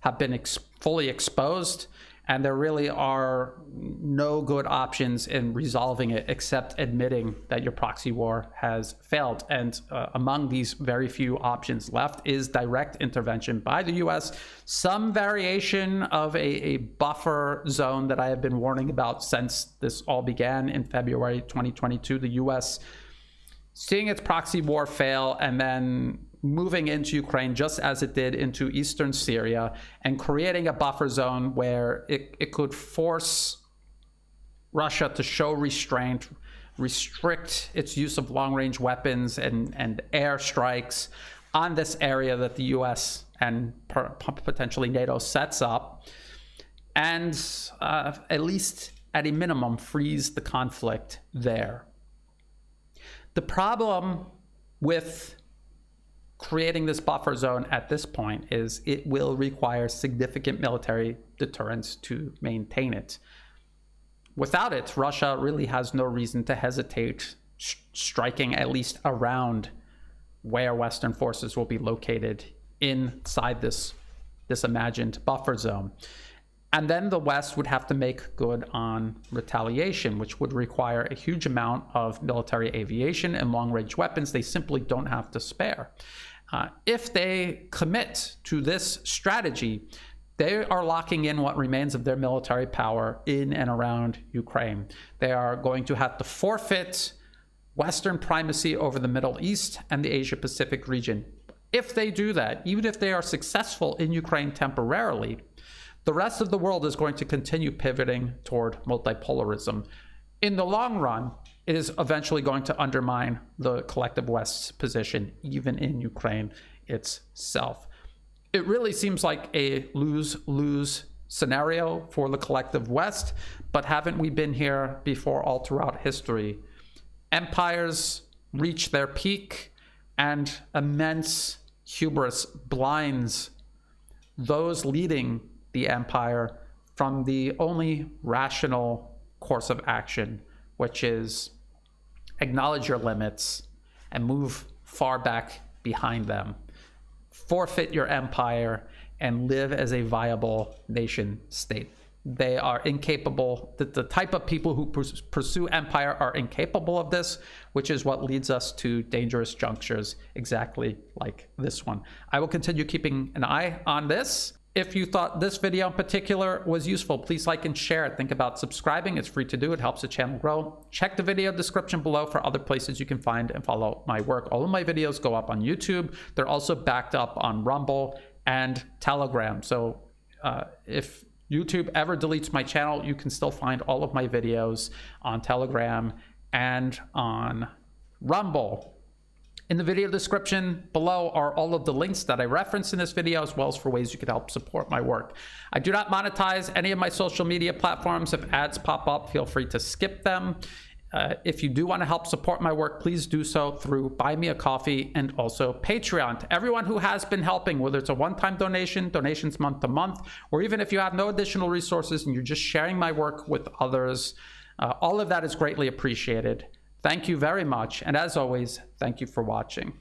have been fully exposed, and there really are no good options in resolving it except admitting that your proxy war has failed. And among these very few options left is direct intervention by the U.S., some variation of a buffer zone that I have been warning about since this all began in February 2022. The U.S. seeing its proxy war fail and then moving into Ukraine just as it did into eastern Syria, and creating a buffer zone where it could force Russia to show restraint, restrict its use of long-range weapons and air strikes on this area that the US and potentially NATO sets up, and at least at a minimum freeze the conflict there. The problem with creating this buffer zone at this point is it will require significant military deterrence to maintain it. Without it, Russia really has no reason to hesitate striking at least around where Western forces will be located inside this imagined buffer zone. And then the West would have to make good on retaliation, which would require a huge amount of military aviation and long-range weapons they simply don't have to spare. If they commit to this strategy, they are locking in what remains of their military power in and around Ukraine. They are going to have to forfeit Western primacy over the Middle East and the Asia-Pacific region. If they do that, even if they are successful in Ukraine temporarily, the rest of the world is going to continue pivoting toward multipolarism. In the long run, it is eventually going to undermine the collective West's position, even in Ukraine itself. It really seems like a lose-lose scenario for the collective West, but haven't we been here before all throughout history? Empires reach their peak, and immense hubris blinds those leading the empire from the only rational course of action, which is acknowledge your limits and move far back behind them. Forfeit your empire and live as a viable nation state. They are incapable, the type of people who pursue empire are incapable of this, which is what leads us to dangerous junctures exactly like this one. I will continue keeping an eye on this. If you thought this video in particular was useful, please like and share it. Think about subscribing. It's free to do. It helps the channel grow. Check the video description below for other places you can find and follow my work. All of my videos go up on YouTube. They're also backed up on Rumble and Telegram. So if YouTube ever deletes my channel, you can still find all of my videos on Telegram and on Rumble. In the video description below are all of the links that I referenced in this video, as well as for ways you could help support my work. I do not monetize any of my social media platforms. If ads pop up, feel free to skip them. If you do want to help support my work, please do so through Buy Me a Coffee and also Patreon. To everyone who has been helping, whether it's a one-time donation, donations month to month, or even if you have no additional resources and you're just sharing my work with others, all of that is greatly appreciated. Thank you very much. And as always, thank you for watching.